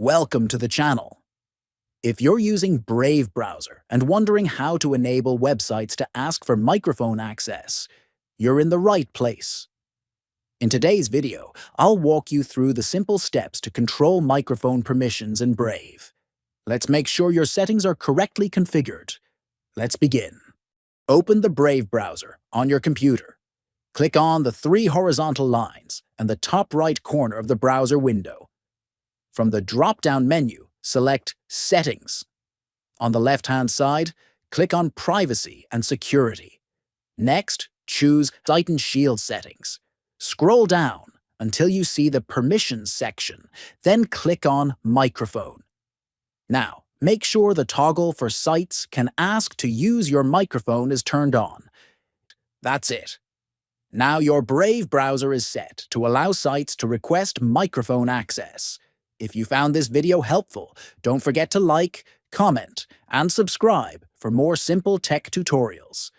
Welcome to the channel. If you're using Brave browser and wondering how to enable websites to ask for microphone access, you're in the right place. In today's video, I'll walk you through the simple steps to control microphone permissions in Brave. Let's make sure your settings are correctly configured. Let's begin. Open the Brave browser on your computer. Click on the three horizontal lines in the top right corner of the browser window. From the drop-down menu, select Settings. On the left-hand side, click on Privacy and Security. Next, choose Site and Shield Settings. Scroll down until you see the Permissions section, then click on Microphone. Now, make sure the toggle for sites can ask to use your microphone is turned on. That's it. Now your Brave browser is set to allow sites to request microphone access. If you found this video helpful, don't forget to like, comment, and subscribe for more simple tech tutorials.